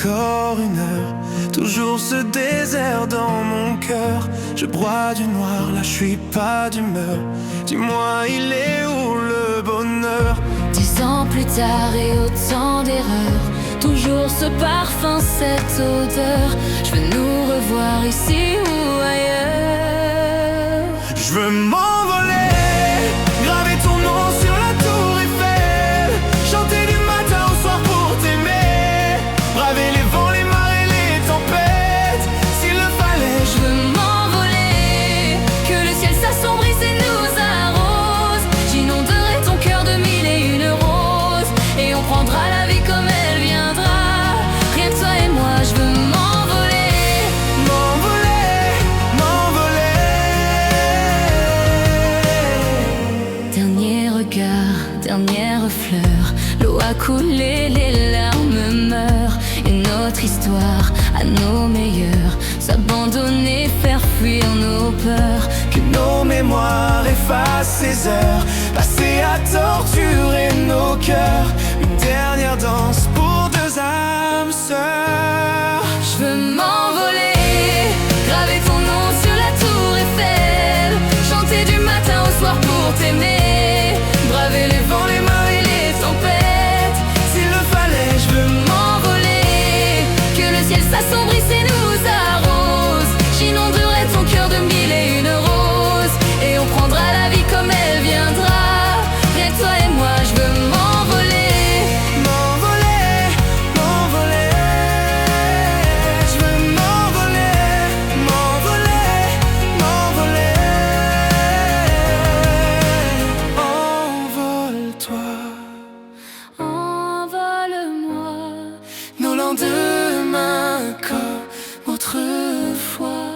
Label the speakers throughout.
Speaker 1: encore une heure, toujours ce désert dans mon cœur. Je broie du noir, là je suis pas d'humeur. Dis-moi, il est où le bonheur?
Speaker 2: 10 ans plus tard et autant d'erreurs, toujours ce parfum, cette odeur. Je veux nous revoir ici ou ailleurs.
Speaker 1: Je veux m'envoler, graver ton nom sur la tour Eiffel, chanter du matin au soir pour t'aimer, braver les vents, les marées, les tempêtes, s'il le fallait.
Speaker 2: Je veux m'envoler, que le ciel s'assombrisse et nous arrose. J'inonderai ton cœur de 1001 roses, et on prendra la vie comme elle viendra. Rien que toi et moi, je veux m'envoler.
Speaker 1: M'envoler, m'envoler.
Speaker 2: Dernier regard, dernière fleur, l'eau a coulé, les larmes meurent. Et notre histoire à nos meilleurs, s'abandonner, faire fuir nos peurs.
Speaker 1: Que nos mémoires effacent ces heures passées à torturer nos cœurs. Une dernière danse pour deux âmes sœurs.
Speaker 2: Je veux m'envoler, graver ton nom sur la tour Eiffel, chanter du matin au soir pour t'aimer, braver les vents, les marées, les tempêtes,
Speaker 1: S'il le fallait,
Speaker 2: je veux m'envoler, que le ciel s'assombrisse et nous arrose. J'inonderai ton cœur de 1001 roses, et on prendra la vie comme elle viendra. Rien que toi et moi, je veux m'envoler.
Speaker 1: m'envoler, m'envoler. Je veux m'envoler, m'envoler, m'envoler. Envole-toi,
Speaker 2: Envole-moi,
Speaker 1: nos lendemains comme autrefois.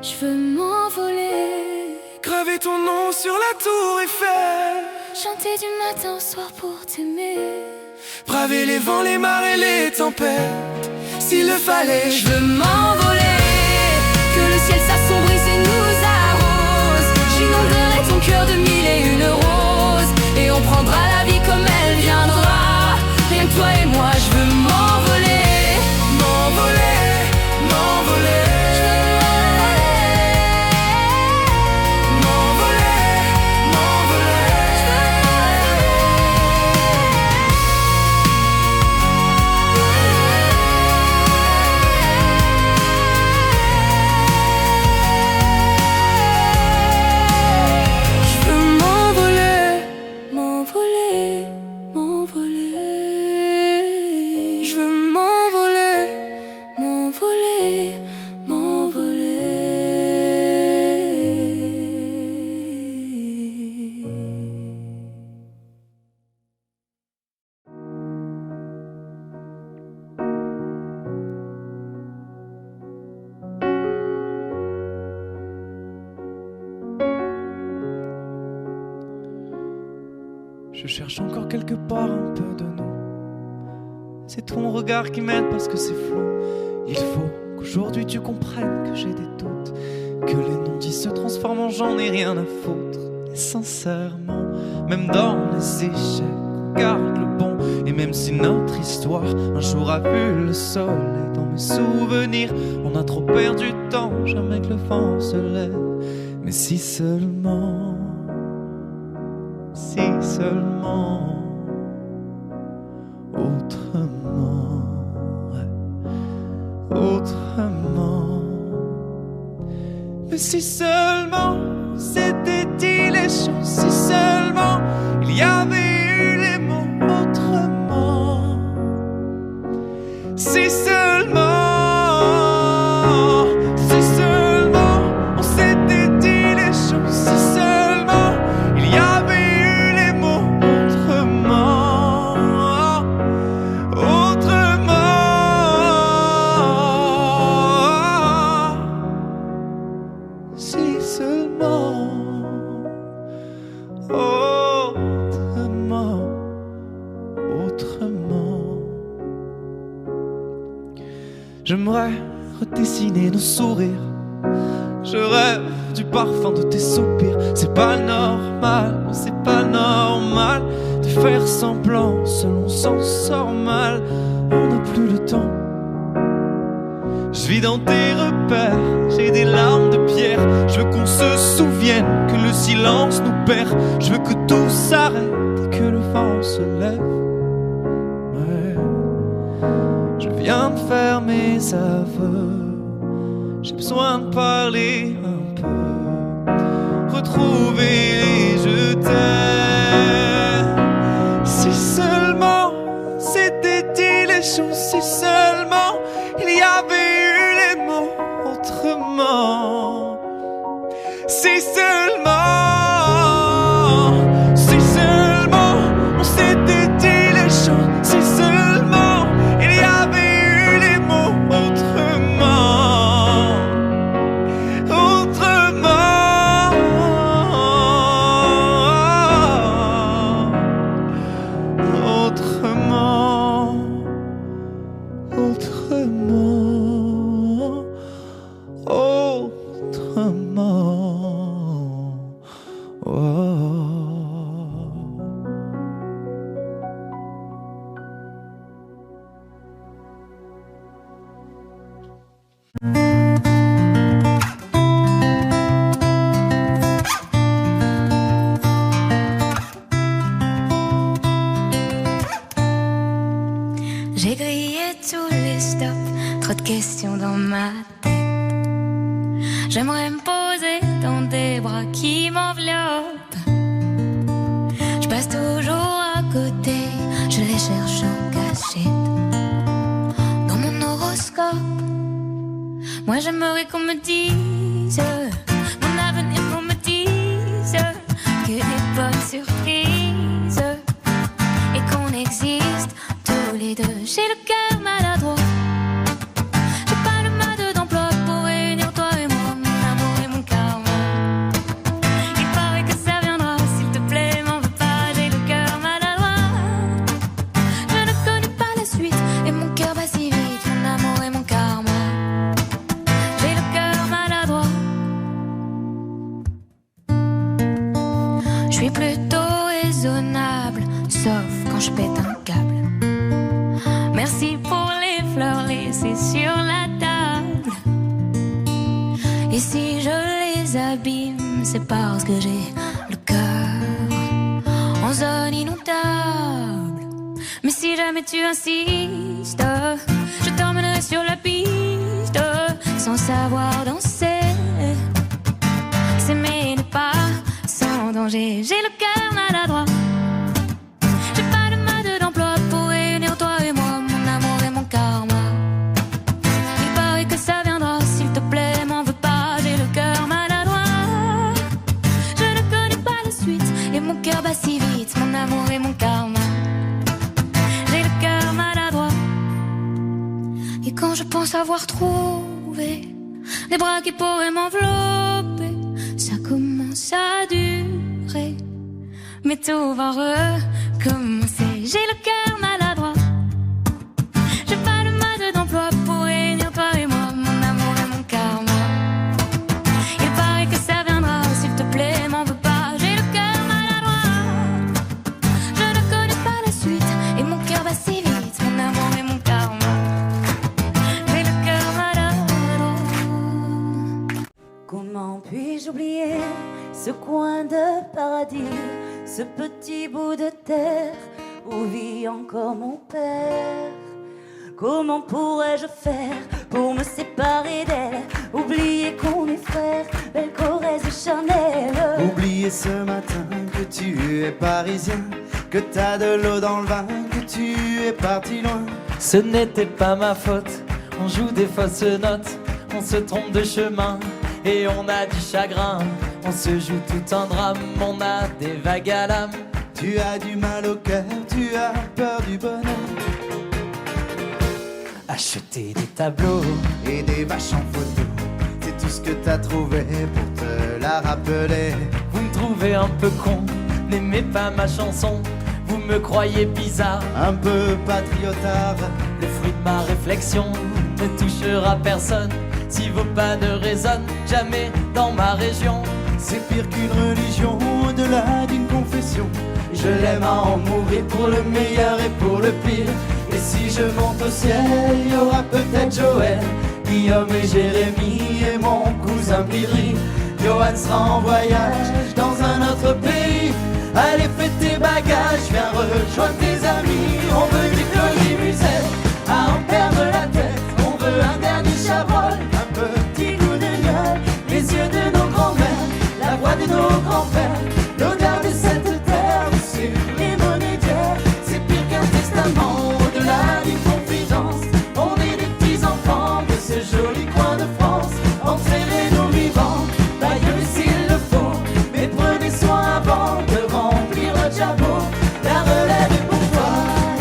Speaker 2: je veux m'envoler,
Speaker 1: Graver ton nom sur la tour Eiffel,
Speaker 2: chanter du matin au soir pour t'aimer.
Speaker 1: braver les vents, les marées, les tempêtes, s'il le fallait.
Speaker 2: Je veux m'envoler, que le ciel s'assombrisse et nous arrose. J'inonderai ton cœur de 1001 roses, et on prendra la vie comme elle viendra. Rien que toi et moi, je veux m'envoler.
Speaker 1: M'envoler, m'envoler. M'envoler, je veux m'envoler,
Speaker 2: M'envoler, m'envoler.
Speaker 1: je veux m'envoler.
Speaker 2: M'envoler, m'envoler.
Speaker 3: Je cherche encore quelque part un peu de nous. C'est ton regard qui m'aide parce que c'est flou. Il faut qu'aujourd'hui tu comprennes que j'ai des doutes, que les non-dits se transforment en j'en ai rien à foutre. Et sincèrement, même dans les échecs, on garde le bon. Et même si notre histoire un jour a vu le soleil, dans mes souvenirs, on a trop perdu de temps, jamais que le vent se lève. Mais si seulement, autrement, ouais, autrement. Mais si seulement c'était dit les choses, si seulement il y avait eu les mots autrement, si seulement on s'était dit les choses, si seulement il y avait eu les mots autrement, si seulement autrement. J'aimerais redessiner nos sourires. Je rêve du parfum de tes soupirs. C'est pas normal, non, c'est pas normal de faire semblant, seul on s'en sort mal. On n'a plus le temps vis dans tes repères, j'ai des larmes de pierre. Je veux qu'on se souvienne que le silence nous perd. Je veux que tout s'arrête et que le vent se lève. Ouais. Je viens de faire mes aveux, j'ai besoin de parler un peu, retrouver les je t'aime. Si seulement c'était dit les choses, si seulement il y avait eu les mots autrement. Si seulement on s'était dit les choses, si seulement il y avait eu les mots autrement, autrement, autrement, autrement, autrement.
Speaker 2: J'ai grillé tous les stops, trop de questions dans ma tête. J'aimerais me poser dans des bras qui m'enveloppent. Je passe toujours à côté, je les cherche en cachette. Dans mon horoscope, moi j'aimerais qu'on me dise mon avenir, qu'on me dise que des bonnes surprises et qu'on existe tous les deux. J'ai le cœur maladroit, j'ai pas le mode d'emploi pour réunir toi et moi, mon amour et mon karma. Il paraît que ça viendra, s'il te plaît, m'en veux pas, j'ai le cœur maladroit. Je ne connais pas la suite et mon cœur bat si vite, mon amour et mon karma. J'ai le cœur maladroit. Je suis plutôt raisonnable, sauf quand je pète un câble. Merci pour les fleurs laissées sur la table. Et si je les abîme, c'est parce que j'ai le cœur en zone inondable. Mais si jamais tu insistes, je t'emmènerai sur la piste sans savoir danser. S'aimer n'est pas sans danger. J'ai le cœur maladroit, j'ai pas de mode d'emploi pour réunir toi et moi, mon amour et mon karma. Il paraît que ça viendra, s'il te plaît, m'en veux pas, j'ai le cœur maladroit. Je ne connais pas la suite et mon cœur bat si vite, mon amour et mon karma. J'ai le cœur maladroit. Et quand je pense avoir trouvé des bras qui pourraient m'envelopper, ça commence à durer, mais tout va recommencer. J'ai le cœur maladroit, j'ai pas le mode d'emploi pour réunir toi et moi, mon amour et mon karma. Il paraît que ça viendra, s'il te plaît, m'en veux pas, j'ai le cœur maladroit. Je ne connais pas la suite et mon cœur bat si vite, mon amour et mon karma. J'ai le cœur maladroit.
Speaker 4: Comment puis-je oublier ce coin de paradis, ce petit bout de terre où vit encore mon père? Comment pourrais-je faire pour me séparer d'elle? Oublier qu'on est frères, belle Corrèze et Chanel.
Speaker 5: Oublier ce matin que tu es parisien, que t'as de l'eau dans le vin, que tu es parti loin.
Speaker 6: Ce n'était pas ma faute, on joue des fausses notes, on se trompe de chemin et on a du chagrin. On se joue tout un drame, on a des vagues à l'âme.
Speaker 5: Tu as du mal au cœur, tu as peur du bonheur.
Speaker 6: Acheter des tableaux
Speaker 5: Et des vaches en photo, c'est tout ce que t'as trouvé pour te la rappeler.
Speaker 6: Vous me trouvez un peu con, n'aimez pas ma chanson. Vous me croyez bizarre,
Speaker 5: Un peu patriotard,
Speaker 6: le fruit de ma réflexion ne touchera personne. Si vos pas ne résonnent jamais dans ma région,
Speaker 5: c'est pire qu'une religion, au-delà d'une confession.
Speaker 6: je l'aime à en mourir pour le meilleur et pour le pire. Et si je monte au ciel, il y aura peut-être Joël qui Guillaume et Jérémy et mon cousin Pidri. Johan sera en voyage dans un autre pays. Allez, fais tes bagages, viens rejoindre tes amis. On veut du Claudie Musette à en perdre la tête. On veut un dernier Chabrol, un petit goût de gueule. Les yeux de nos grands-mères, la voix de nos grands-pères, l'odeur de cette terre sur les monnaies d'hier. C'est pire qu'un testament, au-delà d'une confidence. On est des petits-enfants de ce joli coin de France. Enterrez-nous vivants, d'ailleurs s'il le faut, mais prenez soin avant de remplir notre jabot. La relève est pour toi,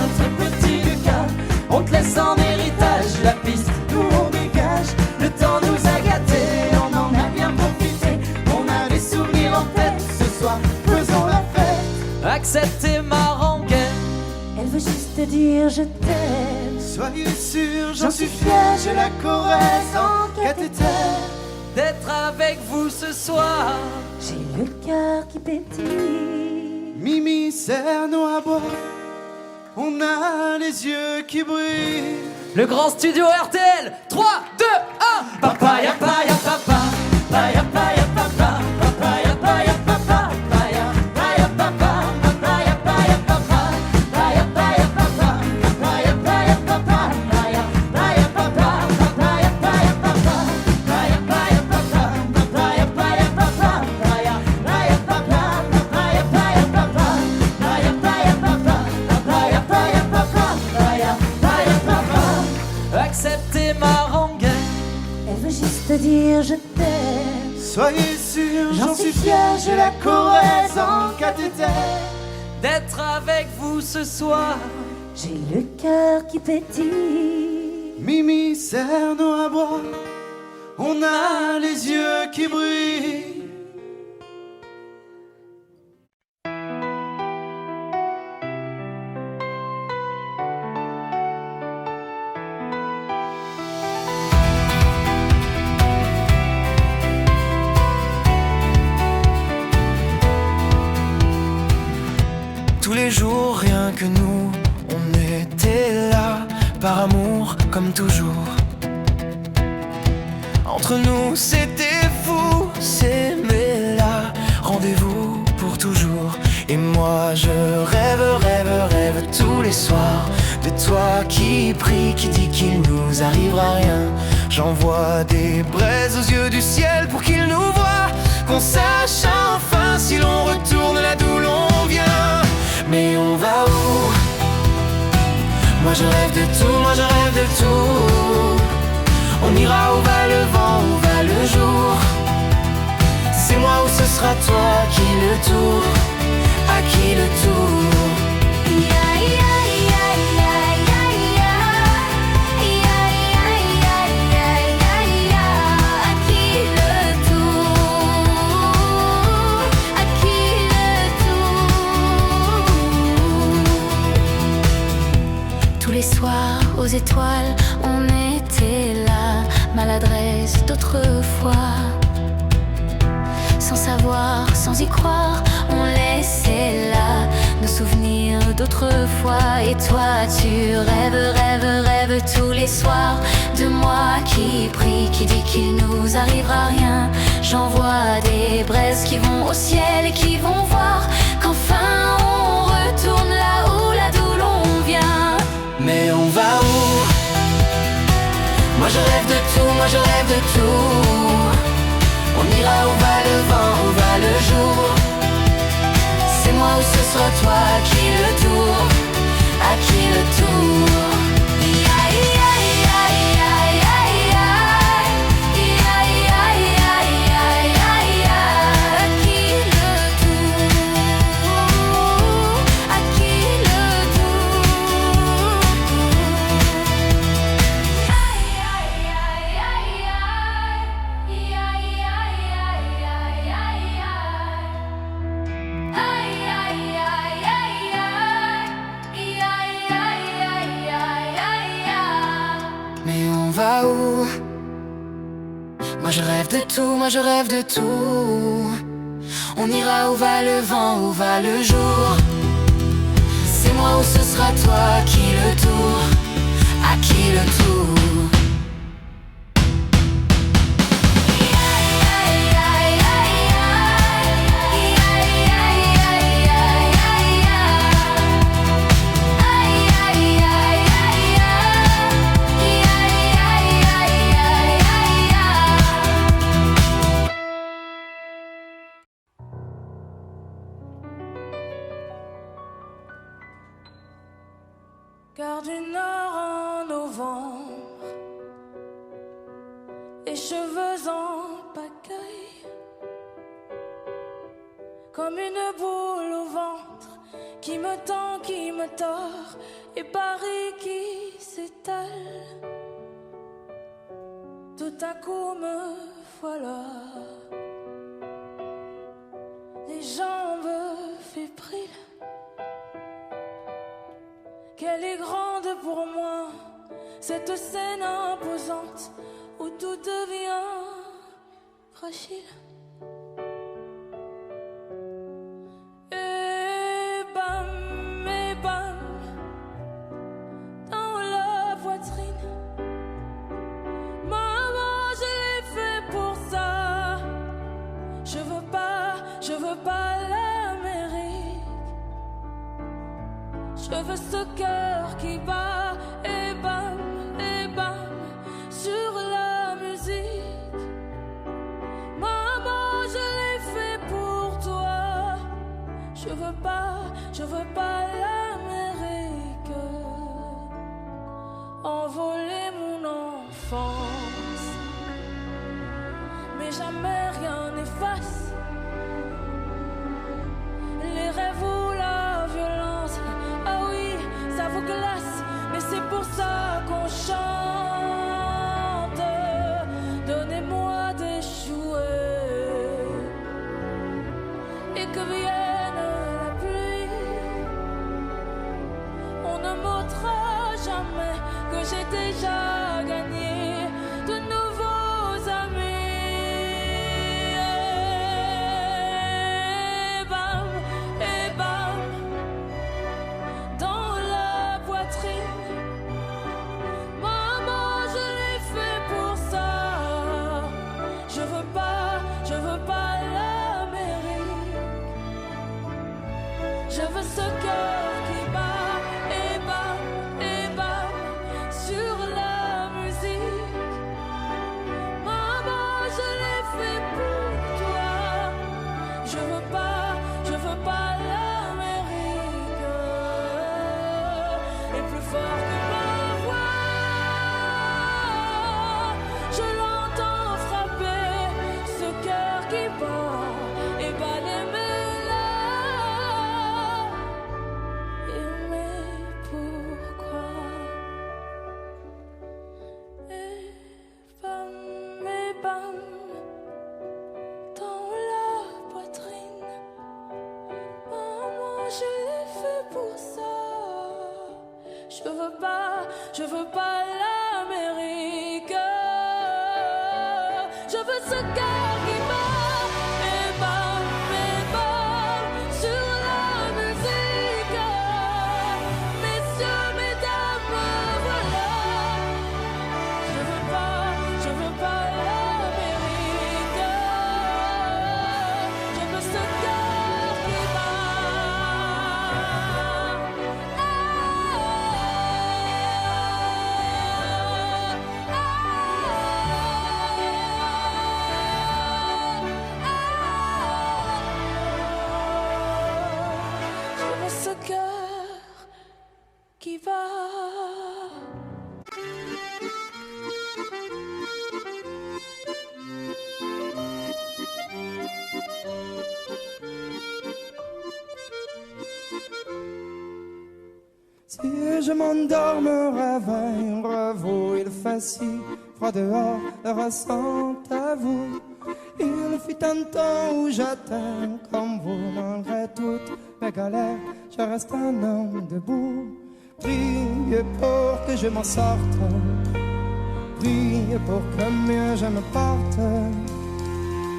Speaker 6: notre petit Lucas. On te laisse en héritage la piste, nous on dégage. Le temps nous a gâtés, on en a bien profité. On a des souvenirs en tête, ce soir faisons la fête. Acceptez ma rengaine,
Speaker 4: Elle veut juste te dire je t'aime.
Speaker 5: Soyez sûr, j'en suis fier, je la caresse en cathéter.
Speaker 6: d'être avec vous ce soir.
Speaker 4: J'ai le cœur qui pétille.
Speaker 5: Mimi, serre-nous à boire, on a les yeux qui brillent.
Speaker 6: Le grand studio RTL, 3, 2, 1. Papaya, paya, papa. Paya, paya, papa. Papaya, paya, papa. Paya, paya, papa. Papaya, paya, papa. Paya, paya, papa. Papaya, paya, papa. Paya, paya, papa. Papaya, paya, papa. Paya, paya, papa. Papaya, paya, papa. Paya, paya, papa. Papaya, paya, papa. Paya, paya, papa. Papaya, paya, papa. Paya, paya, papa. Acceptez ma rengaine.
Speaker 4: Elle veut juste te dire je t'aime.
Speaker 5: Soyez sûr, j'en suis fier, je la caresse en cathéter.
Speaker 6: D'être avec vous ce soir.
Speaker 4: J'ai le cœur qui pétille.
Speaker 5: Mimi, serre-nous à boire, on a les yeux qui brillent.
Speaker 1: Tous les jours, rien que nous, on était là, par amour comme toujours. Entre nous, c'était fou, s'aimer là, rendez-vous pour toujours. Et moi, je rêve tous les soirs de toi qui prie, qui dit qu'il nous arrivera rien. J'envoie des braises aux yeux du ciel pour qu'il nous voie, qu'on sache enfin si l'on retourne là d'où l'on vient. Mais on va où? Moi je rêve de tout, moi je rêve de tout. On ira où va le vent, où va le jour. C'est moi ou ce sera toi, qui le tour, à qui le tour.
Speaker 2: Tous les soirs aux étoiles, on était là, maladresse d'autrefois. Sans savoir, sans y croire, on laissait là nos souvenirs d'autrefois. Et toi tu rêves tous les soirs de moi qui prie, qui dit qu'il nous arrivera rien. J'envoie des braises qui vont au ciel et qui vont voir qu'enfin on retourne là d'où l'on vient.
Speaker 1: Mais on va où? Moi je rêve de tout, moi je rêve de tout. On ira où va le vent, où va le jour. C'est moi ou ce sera toi, qui le tour, à qui le tour. Moi je rêve de tout, moi je rêve de tout. On ira où va le vent, où va le jour. C'est moi ou ce sera toi, qui le tour, à qui le tour.
Speaker 2: les cheveux en pagaille, comme une boule au ventre qui me tend, qui me tord, et Paris qui s'étale. Tout à coup me voilà, les jambes fébriles. Qu'elle est grande pour moi, cette scène imposante où tout devient fragile. Et bam, dans la poitrine. Maman, je l'ai fait pour ça. Je veux pas l'Amérique. Je veux ce cœur qui bat et bam, sur la musique. Maman, je l'ai fait pour toi. Je veux pas l'Amérique. Envoler mon enfance, mais jamais rien n'efface les rêves ou la violence. Ah oui, ça vous glace, mais c'est pour ça qu'on chante. Donnez-moi des jouets et que vienne la pluie. On ne m'ôtera jamais que j'ai déjà gagné de nouveaux amis. Et bam, dans la poitrine. Maman, je l'ai fait pour ça. Je veux pas l'Amérique. Je veux ce cœur qui bat et bam, sur la musique. Maman, je l'ai fait pour toi. Je veux pas l'Amérique. Et plus fort que ma voix, je l'entends frapper ce cœur qui bat et bat les mélas. Mais pourquoi? Et bam, dans la poitrine. Maman, je l'ai fait pour ça. Je veux pas l'Amérique. Je veux ce cœur qui bat et bam, sur la musique. Messieurs, mesdames, voilà. Je veux pas l'Amérique. Je veux ce cœur qui Je veux ce cœur qui bat.
Speaker 3: Si je m'endors, me réveille, revaut, il fait si froid dehors, le ressent à vous. Il fut un temps où j'étais comme vous, malgré toutes mes galères, je reste un homme debout. Priez pour que je m'en sorte, priez pour que mieux je me porte.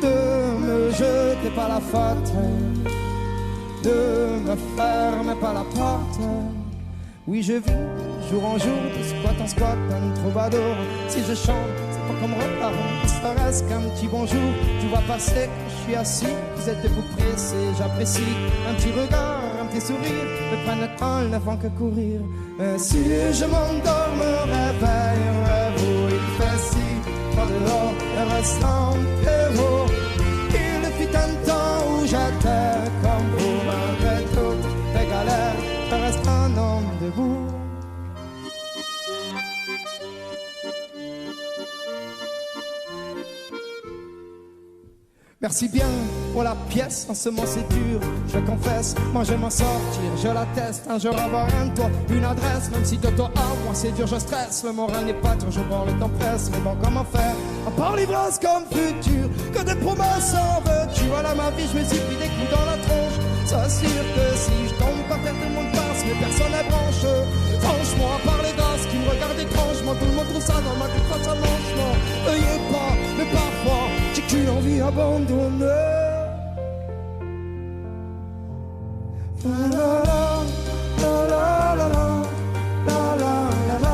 Speaker 3: De me jeter par la faute, de me fermer par la porte. Oui, je vis jour en jour, de squat en squat, un troubadour. Si je chante, c'est pas comme reparler, ça reste qu'un petit bonjour. Tu vois passer quand je suis assis, vous êtes debout pressé, j'apprécie. Un petit regard, un petit sourire, me prennent le temps, ne font que courir. Mais si je m'endors, me réveille, vous, il fait si froid dehors, le restant est beau. Il fut un temps où j'étais comme vous, malgré toutes les galères, je reste un homme debout.
Speaker 7: Merci bien pour la pièce, en ce moment c'est dur, je confesse, moi je vais m'en sortir, je l'atteste, un jour avoir rien de toi, une adresse, même si de toi à moi c'est dur, je stresse, le moral n'est pas toujours bon, le temps presse, mais bon comment faire, à part l'ivresse comme futur, que des promesses en veux-tu, voilà ma vie, je me suis pris des coups dans la tronche, c'est sûr que si je tombe par terre tout le monde passe, mais personne n'est branche, franchement, à part les gosses qui me regardent étrangement, tout le monde trouve ça normal, tout face à manchement, veuillez pas, mais parfois, j'ai qu'une envie abandonnée. La la la la la la la la la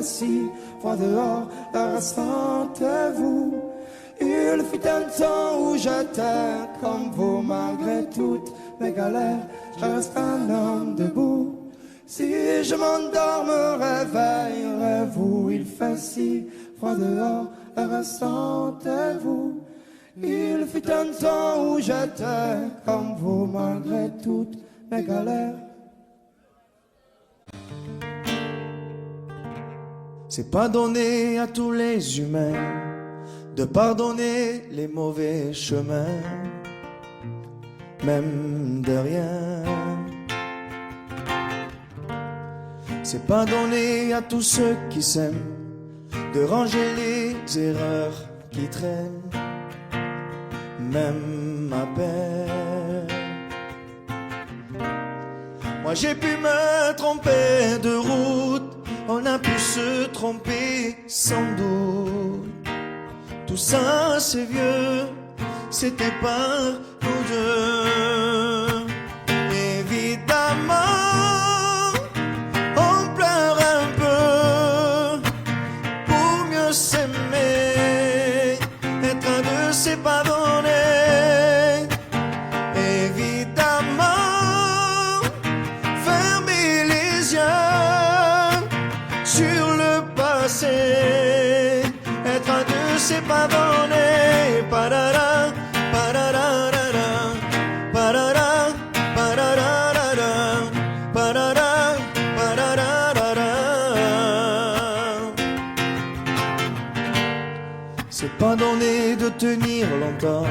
Speaker 7: si froid dehors, restez-vous. Il fut un temps où j'étais comme vous, malgré toutes mes galères, je reste un homme debout. Si je m'endors, me réveillerez-vous. Il fait si froid dehors, restez-vous. Il fut un temps où j'étais comme vous, malgré toutes mes galères.
Speaker 5: C'est pas donné à tous les humains de pardonner les mauvais chemins, même de rien. C'est pas donné à tous ceux qui s'aiment de ranger les erreurs qui traînent, même à peine. Moi j'ai pu me tromper de route, on a pu se tromper sans doute. Tout ça c'est vieux, c'était pas nous deux. Évidemment, on pleure un peu pour mieux s'aimer, être un deux c'est pas donné. Évidemment, fermer les yeux sur le passé, être un deux c'est pas donné. Parara, pararara, parara, pararara, parara, pararara. C'est pas donné de tenir longtemps,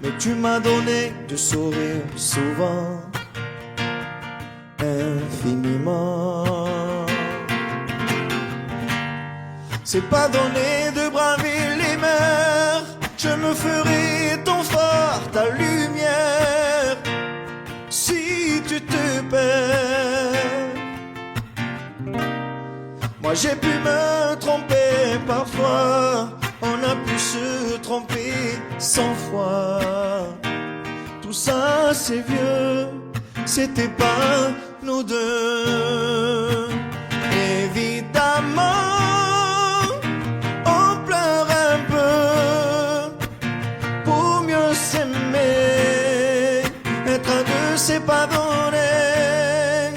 Speaker 5: mais tu m'as donné de sourire souvent, infiniment. C'est pas donné de braver les mers, je me ferai ton phare, ta lumière, si tu te perds. Moi j'ai pu me tromper parfois, on a pu se tromper 100 fois. Tout ça c'est vieux, c'était pas nous deux. Évidemment, c'est pas donné.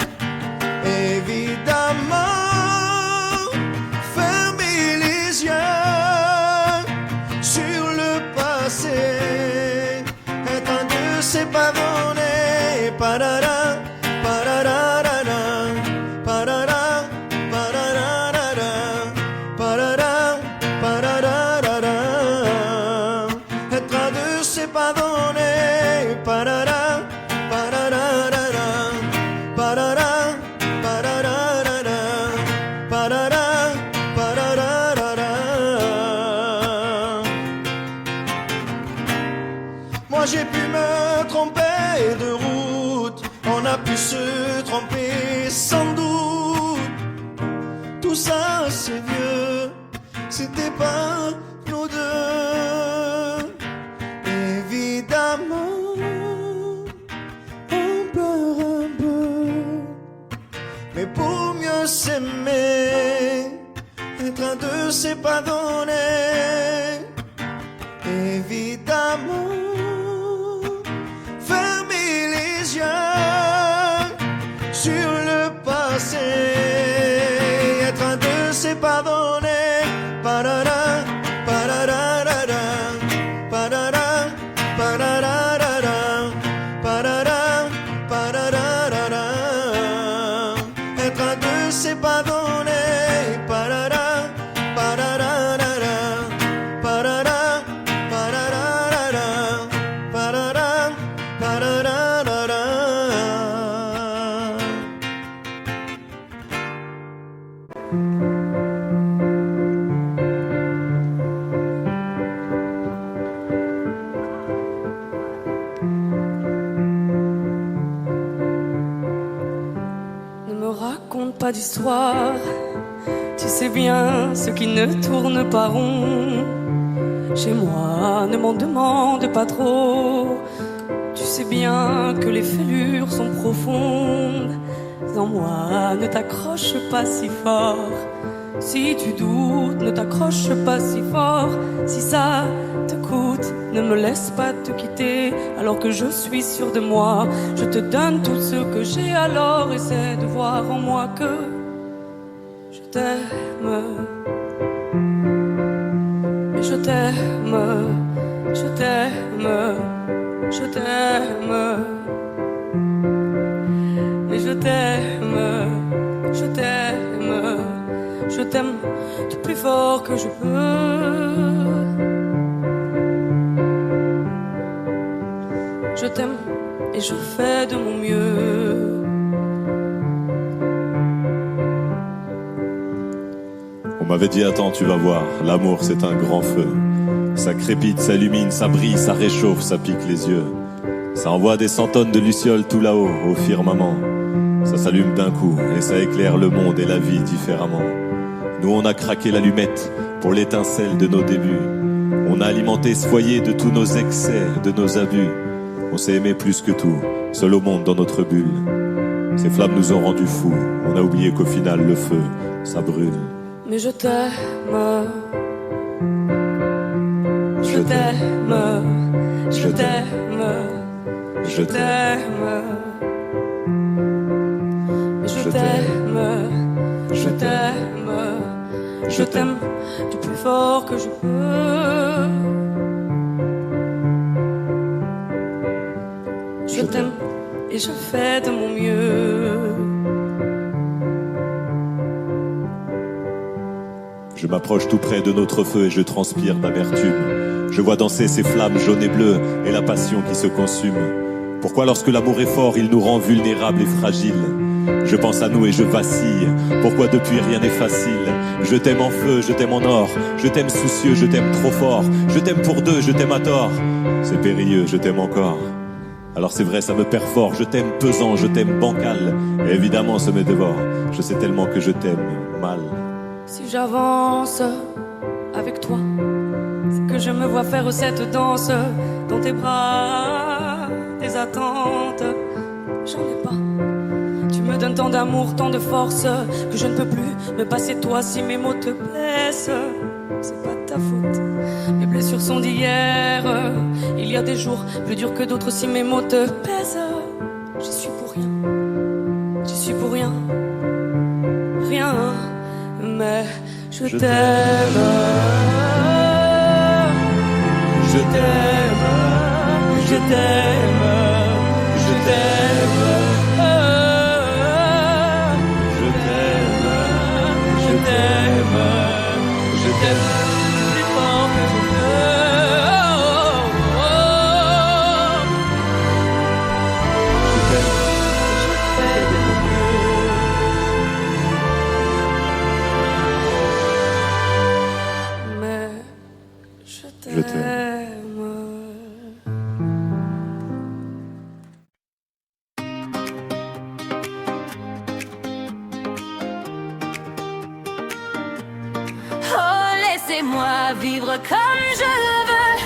Speaker 5: Évidemment, fermer les yeux sur le passé, être un deux c'est pas donné. Parara, pararara, parara, pararara, parara, pararara, être un deux c'est pas donné. Parara, moi j'ai pu me tromper de route, on a pu se tromper sans doute. Tout ça c'est vieux, c'était pas nous deux. Évidemment, on pleure un peu, mais pour mieux s'aimer, être un deux c'est pas donné. Évidemment,
Speaker 8: pas d'histoire. Tu sais bien ce qui ne tourne pas rond. Chez moi, ne m'en demande pas trop. Tu sais bien que les fêlures sont profondes. En moi, ne t'accroche pas si fort. Si tu doutes, ne t'accroche pas si fort. Si ça te coûte, ne me laisse pas te quitter. Alors que je suis sûr de moi, je te donne tout ce que j'ai. Alors essaie de voir en moi que je t'aime. Mais je t'aime, je t'aime, je t'aime. Mais je t'aime, je t'aime, je t'aime du plus fort que je peux. Je t'aime et je fais de mon mieux.
Speaker 5: On m'avait dit attends, tu vas voir, l'amour c'est un grand feu. Ça crépite, ça illumine, ça brille, ça réchauffe, ça pique les yeux. Ça envoie des 100 tonnes de lucioles tout là-haut, au firmament. Ça s'allume d'un coup et ça éclaire le monde et la vie différemment. Nous on a craqué l'allumette pour l'étincelle de nos débuts. On a alimenté ce foyer de tous nos excès, de nos abus. On s'est aimé plus que tout, seul au monde dans notre bulle. Ces flammes nous ont rendus fous, on a oublié qu'au final le feu, ça brûle.
Speaker 8: Mais je t'aime, je t'aime, je t'aime, je t'aime. Je t'aime, je t'aime, je t'aime du plus fort que je peux. Je t'aime et je fais de mon mieux.
Speaker 5: Je m'approche tout près de notre feu et je transpire d'amertume. Je vois danser ces flammes jaunes et bleues et la passion qui se consume. Pourquoi lorsque l'amour est fort, il nous rend vulnérables et fragiles? Je pense à nous et je vacille. Pourquoi depuis rien n'est facile? Je t'aime en feu, je t'aime en or. Je t'aime soucieux, je t'aime trop fort. Je t'aime pour deux, je t'aime à tort. C'est périlleux, je t'aime encore. Alors c'est vrai, ça me perd fort. Je t'aime pesant, je t'aime bancal. Et évidemment, ça me dévore. Je sais tellement que je t'aime mal.
Speaker 8: Si j'avance avec toi, c'est que je me vois faire cette danse dans tes bras, tes attentes. J'en ai pas. Tu me donnes tant d'amour, tant de force que je ne peux plus me passer de toi si mes mots te blessent. C'est pas de ta faute, mes blessures sont d'hier. Il y a des jours plus durs que d'autres si mes mots te pèsent. J'y suis pour rien, j'y suis pour rien, rien. Mais je t'aime, je t'aime, je t'aime, je t'aime. Je t'aime plus fort que je peux. Je t'aime, je fais de mon mieux. Mais je t'aime.
Speaker 2: Laissez-moi vivre comme je veux,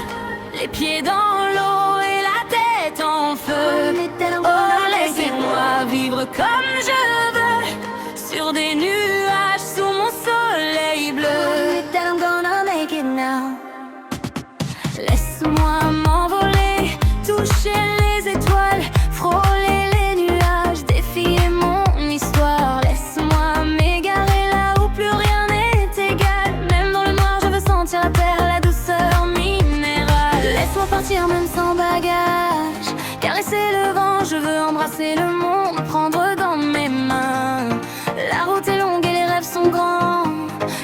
Speaker 2: les pieds dans l'eau et la tête en feu. Oh, laissez-moi vivre comme je veux, sur des nuages sous mon soleil bleu. Laisse-moi m'envoler, toucher les étoiles, frôler les nuages, défier mon histoire. Laisse-moi m'égarer là où plus rien n'est égal. Même dans le noir, je veux sentir la terre, la douceur minérale. Laisse-moi partir même sans bagage, caresser le vent, je veux embrasser le monde, prendre dans mes mains. La route est longue et les rêves sont grands.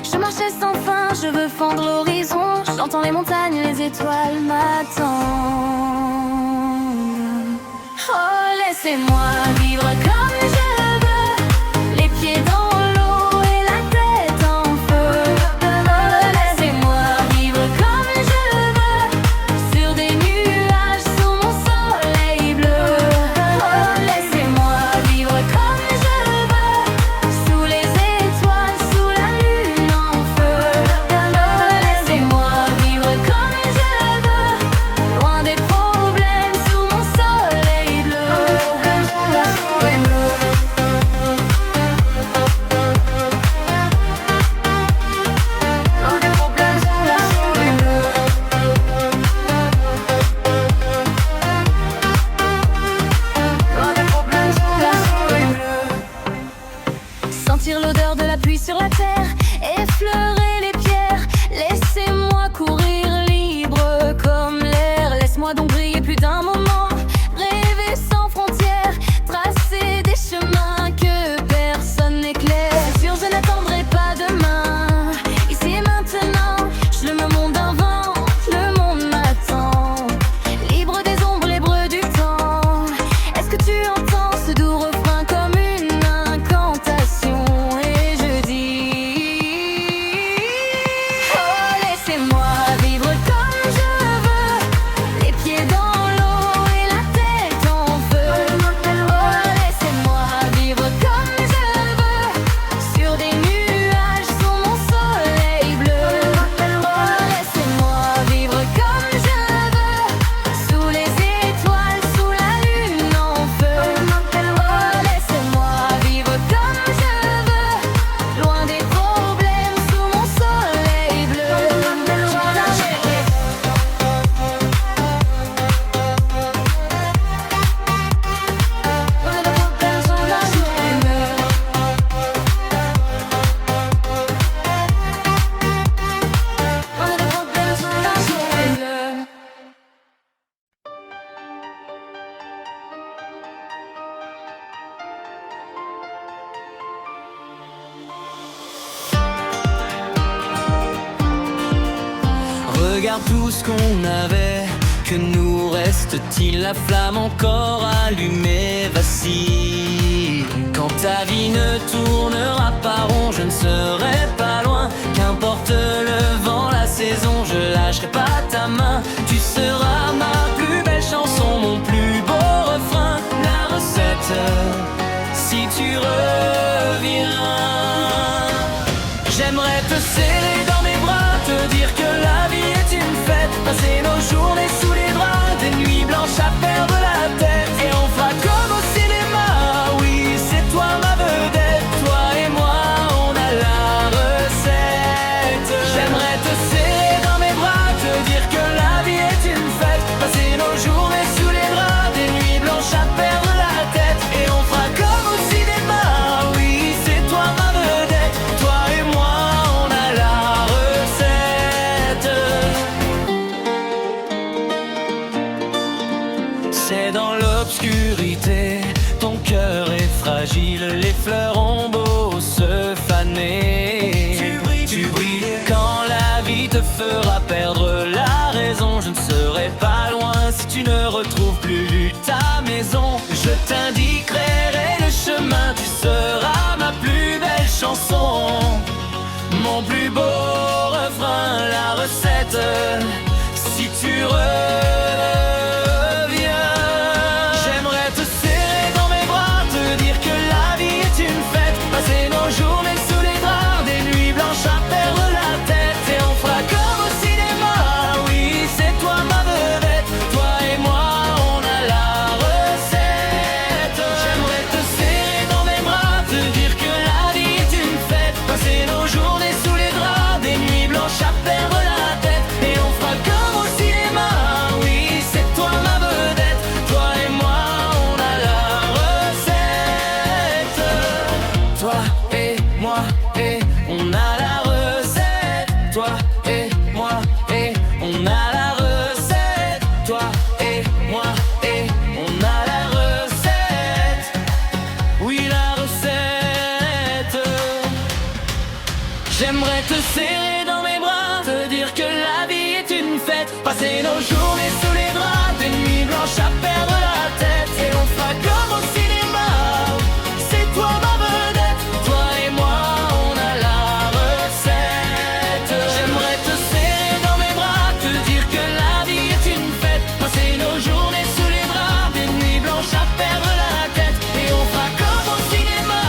Speaker 2: Je marchais sans fin, je veux fendre l'horizon. J'entends les montagnes, les étoiles m'attendent. Oh, laissez-moi vivre comme je veux, les pieds dans l'eau et la tête en feu. Oh, laissez-moi vivre comme je veux, sur des nuages sous mon soleil bleu. Oh, laissez-moi vivre comme je veux, sous les
Speaker 1: Regarde tout ce qu'on avait, que nous reste-t-il? La flamme encore allumée vacille. Quand ta vie ne tournera pas rond, je ne serai pas loin. Qu'importe le vent, la saison, je lâcherai pas ta main. Tu seras ma plus belle chanson, mon plus beau refrain. La recette, si tu reviens. J'aimerais te serrer dans mes bras, te dire que la vie est une fête. Passer nos journées sous les draps, des nuits blanches à perdre la tête. Et on fera comme au cinéma, oui c'est toi ma vedette. Toi et moi on a la recette. J'aimerais te serrer dans mes bras, te dire que la vie est une fête. Passer nos journées sous les draps, des nuits blanches à perdre la tête. Et on fera comme au cinéma, oui c'est toi ma vedette. Toi et moi on a la recette. C'est dans l'obscurité, ton cœur est fragile. Les fleurs ont beau se faner, tu brilles. Quand la vie te fera perdre la raison, je ne serai pas loin si tu ne retrouves plus ta maison. Je t'indiquerai le chemin, tu seras ma plus belle chanson, mon plus beau refrain, la recette. Si tu reviens, j'aimerais te serrer dans mes bras, te dire que la vie est une fête. Passer nos journées sous les draps, des nuits blanches à perdre la tête. Et on fera comme au cinéma, oui c'est toi ma vedette. Toi et moi on a la recette. J'aimerais te serrer dans mes bras, te dire que la vie est une fête. Passer nos journées sous les draps, des nuits blanches à perdre la tête. Et on fera comme au cinéma, oui c'est toi ma vedette. Toi et moi on a la recette. Toi et moi et on a la recette. Toi et moi et on a la recette. Toi et moi et on a la recette. Oui la recette. J'aimerais te serrer dans mes bras, te dire que la vie est une fête. Passer nos journées sous les draps, des nuits blanches à perdre la tête. Et on fera comme au cinéma, c'est toi ma vedette. Toi et moi on a la recette. J'aimerais te serrer dans mes bras, te dire que la vie est une fête. Passer nos journées sous les draps, des nuits blanches à perdre la tête. Et on fera comme au cinéma,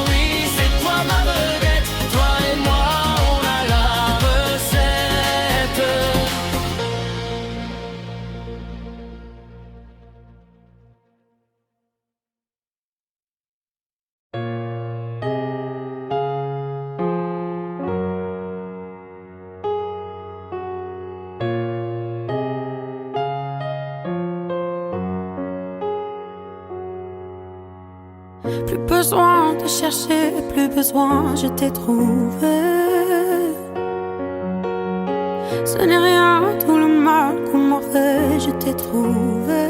Speaker 1: oui c'est toi ma vedette. Toi et moi on a la recette.
Speaker 8: Plus besoin de chercher, plus besoin, je t'ai trouvé. Ce n'est rien, tout le mal qu'on m'a fait, je t'ai trouvé.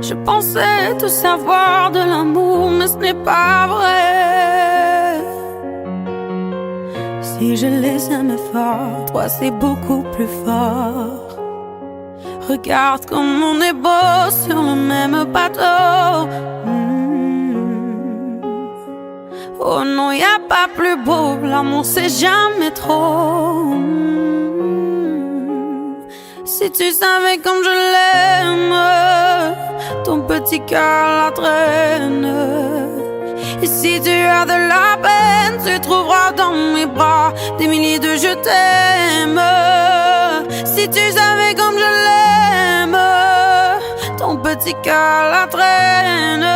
Speaker 8: Je pensais tout savoir de l'amour, mais ce n'est pas vrai. Si je les aimais fort, toi c'est beaucoup plus fort. Regarde comme on est beau sur le même bateau. Oh non, y a pas plus beau, l'amour c'est jamais trop. Si tu savais comme je l'aime, ton petit cœur la traîne. Et si tu as de la peine, tu trouveras dans mes bras des milliers de je t'aime. Si tu savais comme je l'aime, ton petit cœur la traîne.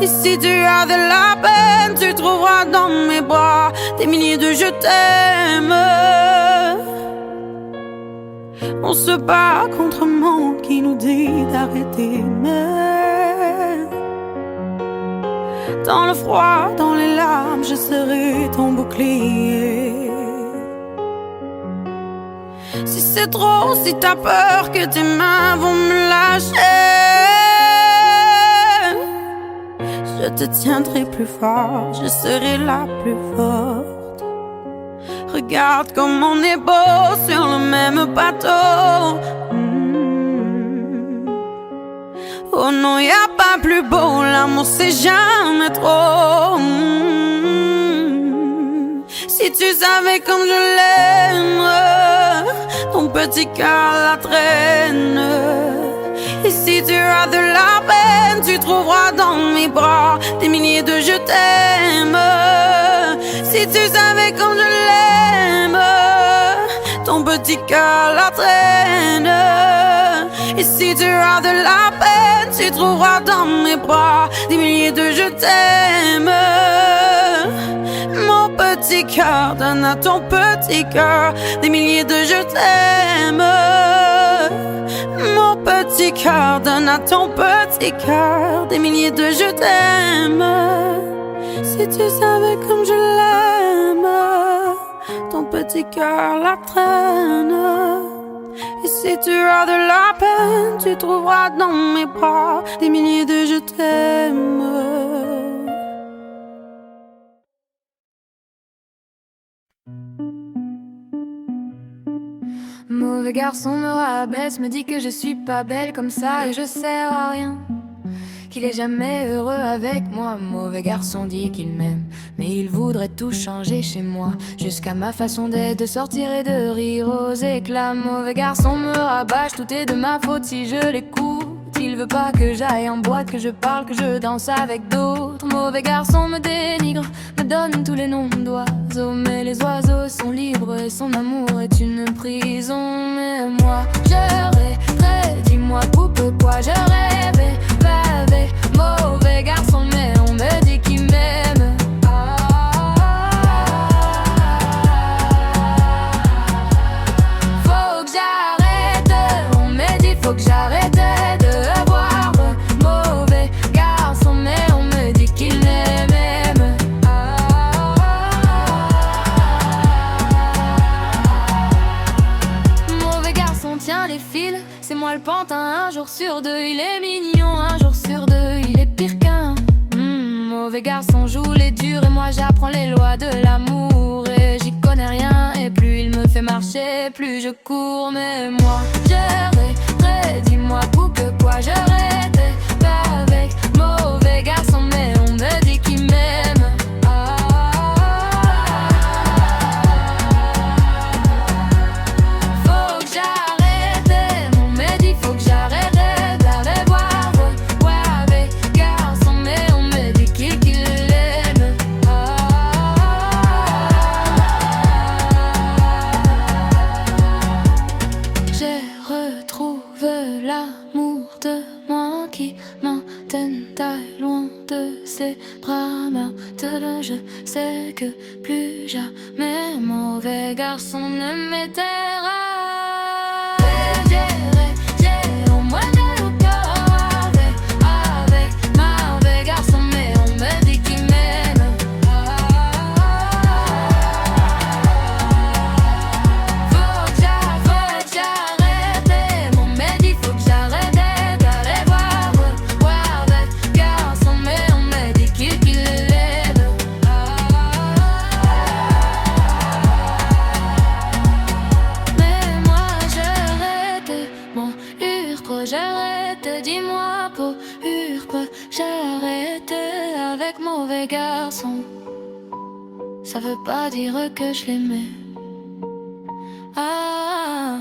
Speaker 8: Et si tu as de la peine, tu trouveras dans mes bras des milliers de je t'aime. On se bat contre un monde qui nous dit d'arrêter, mais dans le froid, dans les larmes, je serai ton bouclier. Si c'est trop, si t'as peur que tes mains vont me lâcher, je te tiendrai plus fort, je serai la plus forte.
Speaker 9: Regarde comme on est beau sur le même bateau. Oh non, y a pas plus beau, l'amour c'est jamais trop. Si tu savais comme je l'aime, ton petit cœur la traîne. Et si tu as de la peine, tu trouveras dans mes bras des milliers de je t'aime. Si tu savais comme je l'aime, ton petit cœur la traîne. Et si tu as de la peine, tu trouveras dans mes bras des milliers de je t'aime. Mon petit cœur, donne à ton petit cœur des milliers de je t'aime. Mon petit cœur, donne à ton petit cœur des milliers de je t'aime. Si tu savais comme je l'aime, ton petit cœur la traîne. Et si tu as de la peine, tu trouveras dans mes bras des milliers de je t'aime.
Speaker 2: Mauvais garçon me rabaisse, me dit que je suis pas belle comme ça et je sers à rien, qu'il est jamais heureux avec moi. Mauvais garçon dit qu'il m'aime, mais il voudrait tout changer chez moi, jusqu'à ma façon d'être, de sortir et de rire aux éclats. Mauvais garçon me rabâche, tout est de ma faute si je l'écoute. Il veut pas que j'aille en boîte, que je parle, que je danse avec d'autres. Mauvais garçon me dénigre, me donne tous les noms d'oiseaux, mais les oiseaux sont libres et son amour est une prison. Mais moi je rêverais, dis-moi pourquoi je rêvais, bavé. Mauvais garçon mais on me dit qu'il m'aime. Faut que j'arrête, on me dit faut que j'arrête de voir le mauvais garçon, mais on me dit qu'il m'aime. Mauvais garçon tient les fils, c'est moi le pantin. Un jour sur deux il est mignon, un jour sur deux il est pire qu'un. Mauvais garçon joue les durs et moi j'apprends les lois de l'amour. Et j'y connais rien et plus il me fait marcher, plus je cours. Mais moi je rêverais, dis-moi pourquoi je rêverais pas avec mauvais garçon, mais on me dit qu'il m'aime. Faut que j'arrête, on me dit faut que j'arrête d'aller voir avec garçon, mais on me dit qu'il l'aime. J'ai retrouvé l'amour de moi qui m'entraîne loin de ses bras. Maintenant je sais que plus jamais mauvais garçon ne m'éteindra. J'ai au moins de l'eau avec mauvais garçon, mais on me dit qu'il m'aime. Faut que j'arrête, on me dit faut que j'arrête d'aller voir avec garçon, mais on me dit qu'il l'aime. Mais moi j'arrête, mon urpre j'arrête, dis-moi pour urpre j'arrête avec mauvais garçon. Ça veut pas dire que je l'aimais. Ah.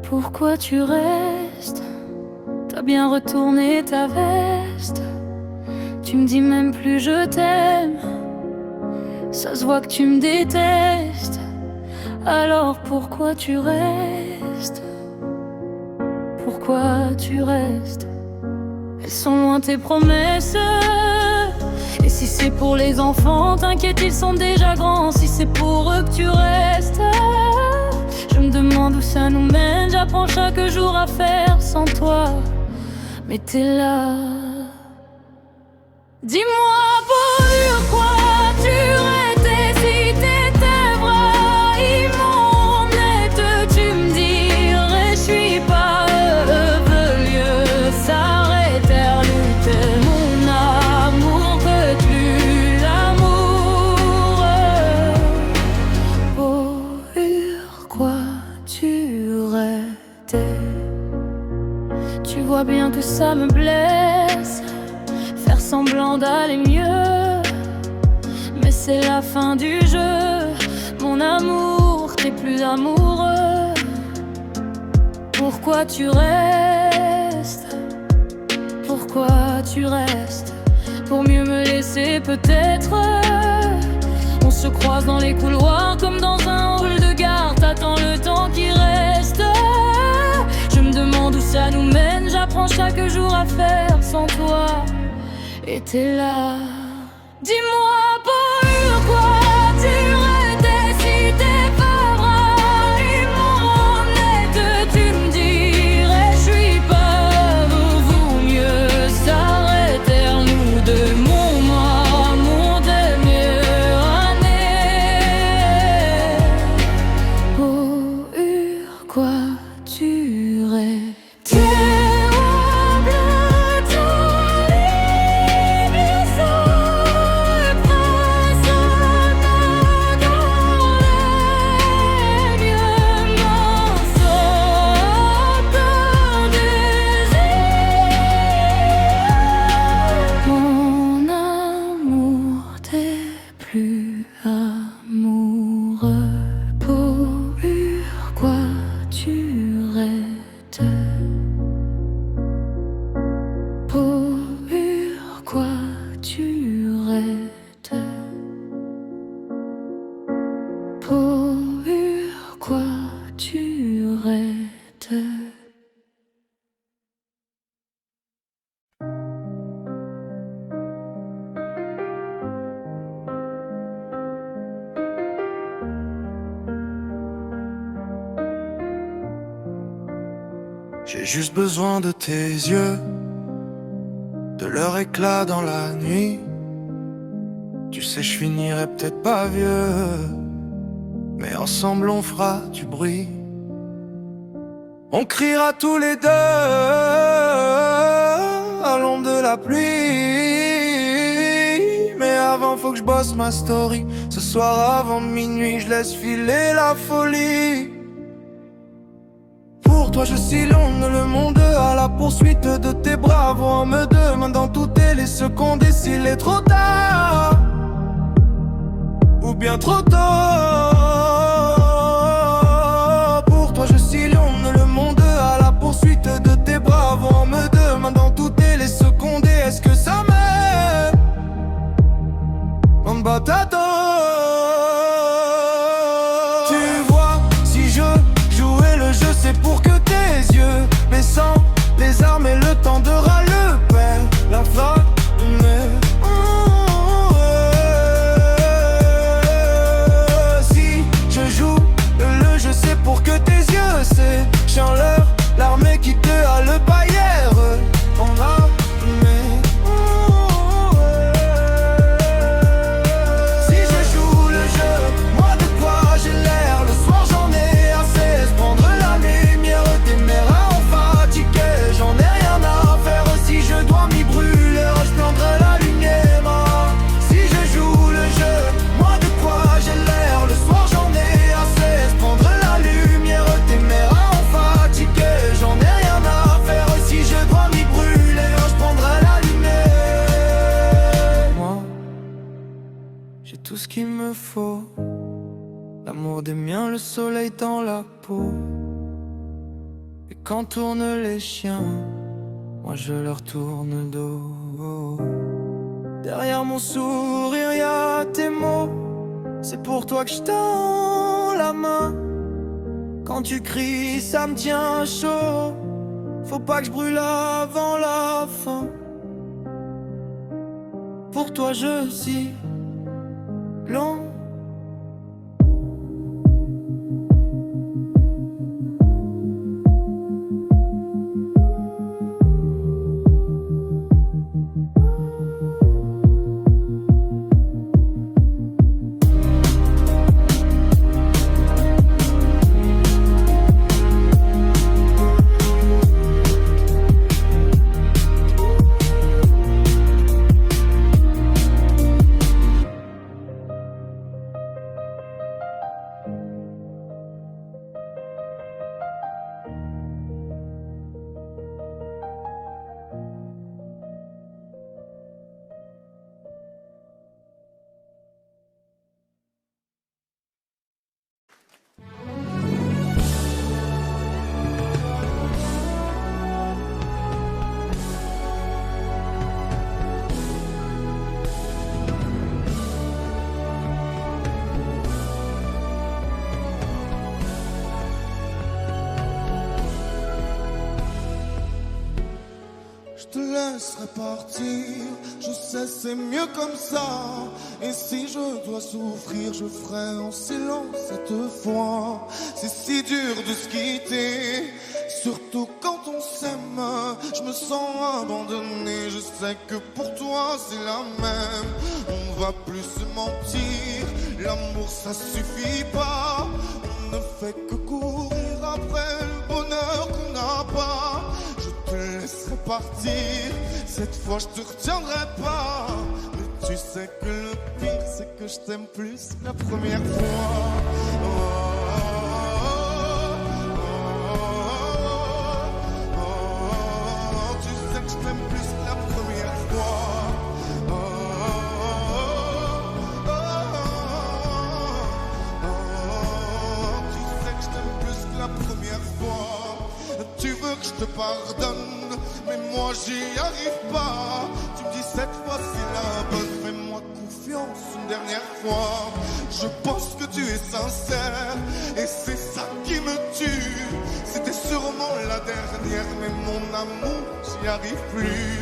Speaker 2: Pourquoi tu restes? T'as bien retourné ta veste. Tu me dis même plus je t'aime. Ça se voit que tu me détestes. Alors pourquoi tu restes? Pourquoi tu restes? Elles sont loin tes promesses. Et si c'est pour les enfants, t'inquiète, ils sont déjà grands. Si c'est pour eux que tu restes, je me demande où ça nous mène. J'apprends chaque jour à faire sans toi, mais t'es là. Dis-moi pourquoi tu restais. Si t'étais vrai, immonde, tu restais? Tu vois bien que ça me blesse, faire semblant d'aller mieux, mais c'est la fin du jeu. Mon amour, t'es plus amoureux. Pourquoi tu restes? Pourquoi tu restes? Pour mieux me laisser peut-être. On se croise dans les couloirs comme dans un hall de gare. T'attends le temps qui reste. Je me demande où ça nous mène. J'apprends chaque jour à faire sans toi. Et t'es là. Dis-moi pourquoi tu restais si t'es pas vraiment honnête. Tu me dirais je suis pas. Vaut mieux s'arrêter nous deux. Mon dernière année. Pourquoi tu restais?
Speaker 1: J'ai juste besoin de tes yeux, de leur éclat dans la nuit. Tu sais, je finirai peut-être pas vieux, mais ensemble on fera du bruit. On criera tous les deux à l'ombre de la pluie. Mais avant faut que je bosse ma story. Ce soir avant minuit, je laisse filer la folie. Pour toi je sillonne le monde à la poursuite de tes bravos. En me demandant toutes les secondes et s'il est trop tard ou bien trop tôt. Pour toi je sillonne le monde à la poursuite de tes bravos. En me demandant toutes les secondes et est-ce que ça m'aide en batado. Tu vois, si je jouais le jeu c'est pour que tes yeux, mais sans les armes et le temps de ras le père, la femme si je joue le jeu c'est pour que tes yeux c'est chant leur l'armée qui te a le paillère en armée. Si je joue le jeu, moi de quoi j'ai l'air, le soir j'en ai assez. Prendre la lumière, t'aimer en fatigué, j'en ai rien à faire. Si je dois m'y brûler, je prendrai la lumière. Si je joue le jeu, moi de quoi j'ai l'air, le soir j'en ai assez. Prendre la lumière, t'aimer en fatigué, j'en ai rien à faire. Si je dois m'y brûler, je prendrai la lumière. Moi, j'ai tout ce qu'il me faut, l'amour des miens, le soleil dans la peau. Et quand tournent les chiens, moi je leur tourne dos. Derrière mon sourire y'a tes mots, c'est pour toi que je tends la main. Quand tu cries ça me tient chaud, faut pas que je brûle avant la fin. Pour toi je suis long.
Speaker 5: Je te laisserai partir, je sais c'est mieux comme ça. Et si je dois souffrir, je ferai en silence cette fois. C'est si dur de se quitter, surtout quand on s'aime. Je me sens abandonné, je sais que pour toi c'est la même. On va plus se mentir, l'amour ça suffit pas. On ne fait que courir après le bonheur qu'on n'a pas. Je te laisserai partir, cette fois je te retiendrai pas. Mais tu sais que le pire c'est que je t'aime plus la première fois. Tu sais que je t'aime plus la première fois. Tu sais que je t'aime plus la première fois. Tu veux que je te pardonne, mais moi j'y arrive pas. Tu me dis cette fois c'est la bonne, fais-moi confiance une dernière fois. Je pense que tu es sincère, et c'est ça qui me tue. C'était sûrement la dernière, mais mon amour j'y arrive plus.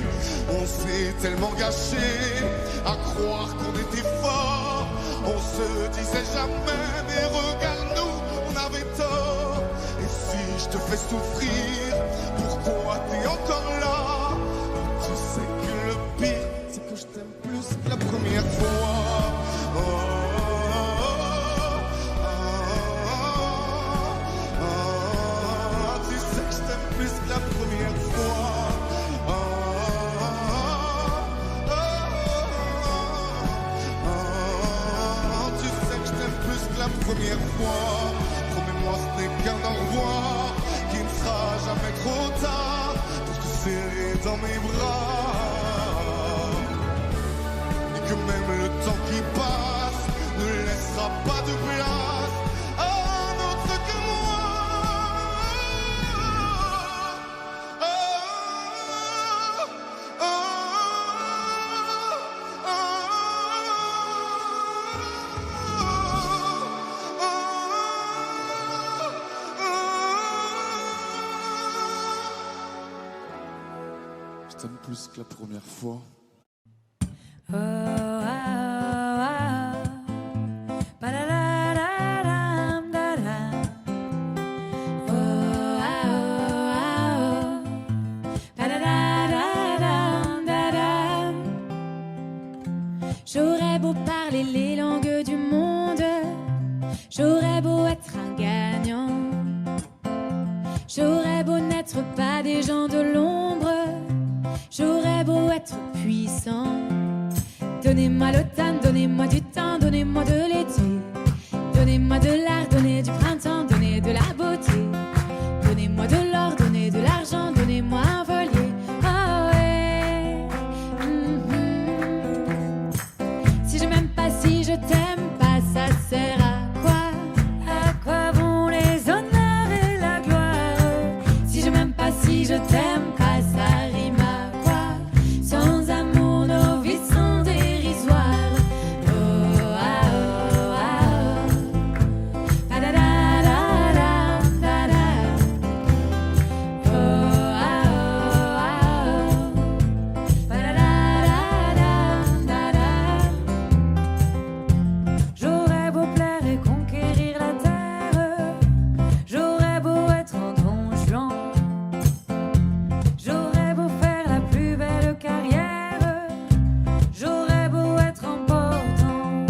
Speaker 5: On s'est tellement gâché à croire qu'on était fort. On se disait jamais, mais regarde-nous, on avait tort. Et si je te fais souffrir, pourquoi t'es encore là? Tu sais que le pire, c'est que je t'aime plus que la première fois. Tu sais que je t'aime plus que la première fois. Tu sais que je t'aime plus que la première fois. Promets-moi ce n'est qu'un au revoir, qu'il ne sera jamais trop tard pour te serrer dans mes bras. Et que même le temps qui passe ne laissera pas de place à un autre que moi. Je t'aime plus que la première fois.
Speaker 2: J'aurais beau parler les langues du monde, j'aurais beau être un gagnant, j'aurais beau n'être pas des gens de l'ombre, j'aurais beau être puissant. Donnez-moi l'automne, donnez-moi du temps, donnez-moi de l'été, donnez-moi de l'art, donnez du printemps, donnez de la beauté, donnez-moi de l'or, donnez de l'argent, donnez-moi un voilier. Ah ouais. Si je m'aime pas, si je t'aime pas, ça sert à quoi? À quoi vont les honneurs et la gloire? Si je m'aime pas, si je t'aime pas, ça rime à quoi? Sans amour, nos vies sont dérisoires. Oh ah oh ah oh. Pa-da-da-da-da, da-da. Oh ah oh ah oh. Pa-da-da-da-da, da-da. J'aurais beau plaire et conquérir la terre, j'aurais beau être un Don Juan, j'aurais beau faire la plus belle carrière, j'aurais beau être important.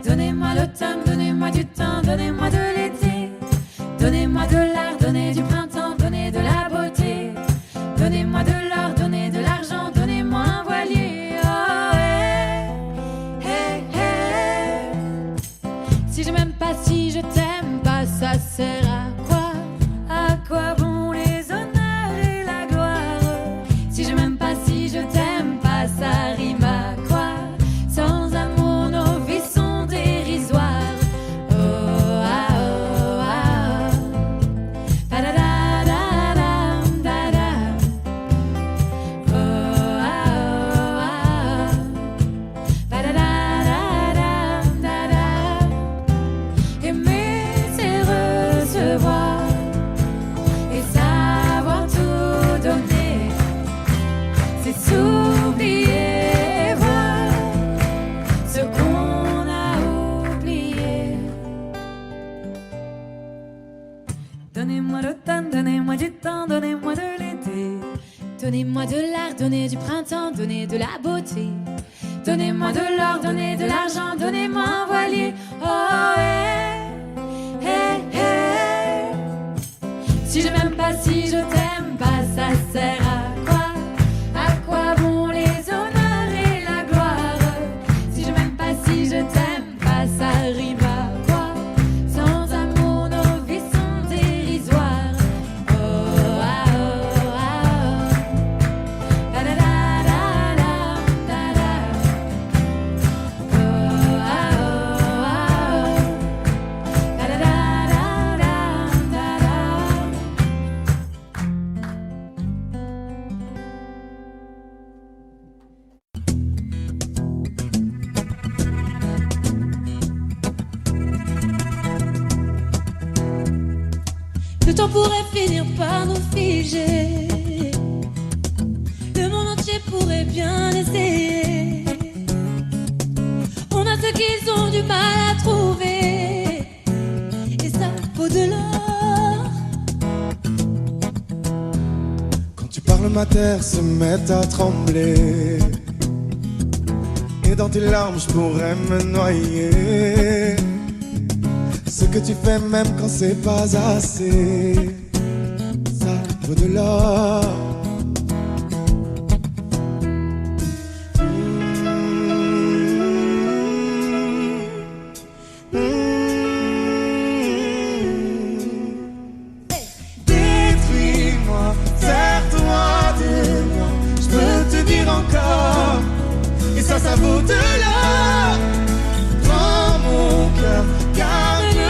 Speaker 2: Donnez-moi l'automne, donnez-moi du temps, donnez-moi de l'été, donnez-moi de l'art, donnez du printemps, donnez de la beauté, donnez-moi de l'or, donnez de l'argent, donnez-moi un voilier. Oh, hey, hey, hey. Si je m'aime pas, si je t'aime pas, ça sert à quoi? À quoi vont les honneurs et la gloire? Si je m'aime pas, si je t'aime pas, ça rime à quoi? Sans amour, nos vies sont dérisoires. Oh ah oh ah. Donnez-moi l'automne, donnez-moi du temps, donnez-moi de l'été. Donnez-moi de l'air, donnez du printemps, donnez de la beauté. Donnez-moi de l'or, donnez de l'argent, donnez-moi un voilier. Oh, hey, hey, hey. Si je m'aime pas, si je t'aime pas, ça sert à quoi? À quoi vont les honneurs et la gloire? Si je m'aime pas, si je t'aime pas, ça rime à quoi? Sans amour, nos vies sont dérisoires. Oh, ah, oh, ah, oh. Da, da, da, da, da, da, da. Oh, ah, oh, ah, oh. Da, da, da, da, da, da, da.
Speaker 10: Le temps pourrait finir par nous figer. Le monde entier pourrait bien essayer. On a ceux qui ont du mal à trouver. Et ça vaut de l'or.
Speaker 5: Quand tu parles, ma terre se met à trembler. Et dans tes larmes, je pourrais me noyer. Ce que tu fais même quand c'est pas assez, ça vaut de l'or. Détruis-moi, serre-toi de moi, je peux te dire encore, et ça vaut de l'or. Prends mon cœur, garde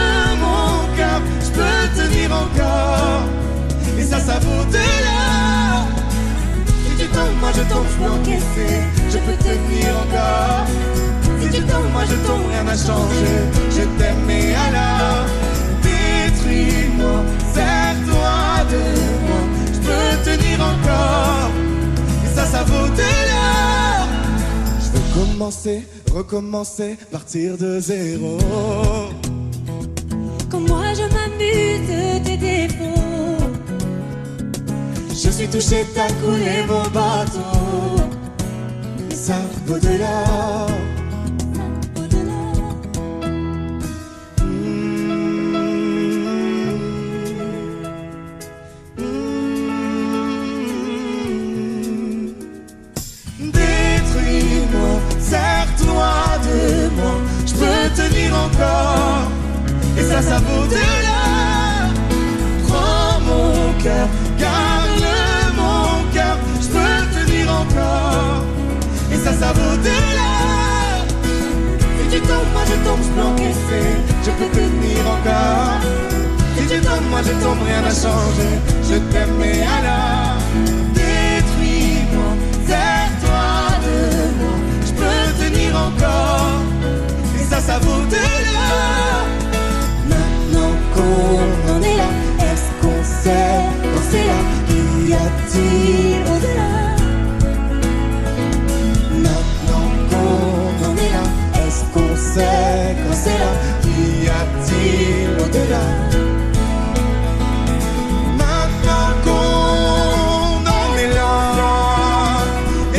Speaker 5: mon cœur, je peux te dire encore, et ça vaut de l'or. Si tu tombes, moi je tombe, je peux encaisser, je peux tenir encore. Si tu tombes, moi je tombe, rien n'a changé, je t'aime et alors détruis-moi, serre-toi de moi, je peux tenir encore, et ça vaut de l'or. Je veux commencer, recommencer, partir de zéro.
Speaker 10: Quand moi je m'amuse de tes défauts,
Speaker 5: Je suis touché, t'as coulé mon bateau, et ça vaut de l'or.
Speaker 10: ça vaut de l'or.
Speaker 5: Détruis-moi, serre-toi de moi, je peux tenir encore, et ça vaut de l'or. Prends mon cœur, garde mon cœur, je peux tenir encore, et ça vaut de l'or. Si tu tombes, moi je tombe, je peux encaisser, je peux tenir encore. Si tu tombes, moi je tombe, rien n'a changé, je t'aime et alors détruis-moi, serre-toi de moi, je peux tenir encore, et ça vaut de l'or.
Speaker 10: Maintenant qu'on en est là, est-ce qu'on sait quand c'est là? Qu'y a-t-il au-delà?
Speaker 5: Maintenant qu'on en est là, est-ce qu'on sait quand c'est là? Qu'y a-t-il au-delà? Maintenant qu'on en est là, y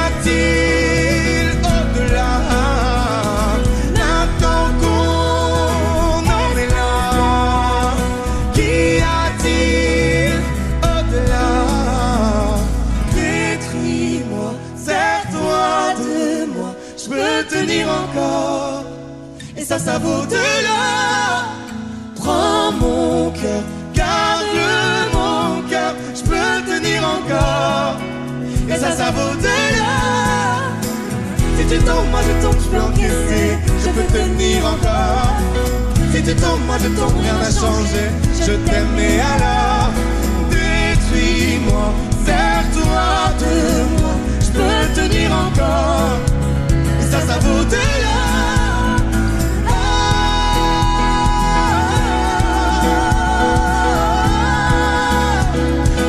Speaker 5: a-t-il au-delà? Maintenant qu'on en est là, qu'y a-t-il au-delà? Détruis-moi, serre-toi de moi, je peux tenir encore, et ça vaut de l'or. Prends mon cœur, garde mon cœur, je peux tenir encore, et ça vaut de l'or. Si tu tombes, moi je tombe, je peux encaisser, je peux tenir encore. Si tu tombes, moi je tombe, rien n'a changé, je t'aime et alors détruis-moi, serre-toi de moi, je peux tenir encore, et ça vaut de l'or.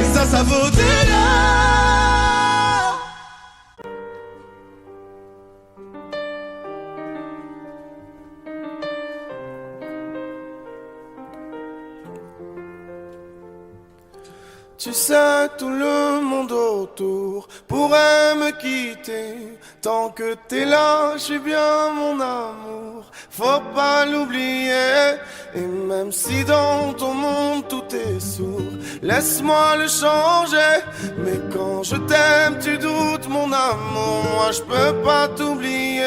Speaker 5: Et ça vaut de l'or.
Speaker 1: Tu sais, tout le monde autour pourrait me quitter. Tant que t'es là, je suis bien mon amour. Faut pas l'oublier. Et même si dans ton monde tout est sourd, laisse-moi le changer. Mais quand je t'aime, tu doutes mon amour. Moi je peux pas t'oublier.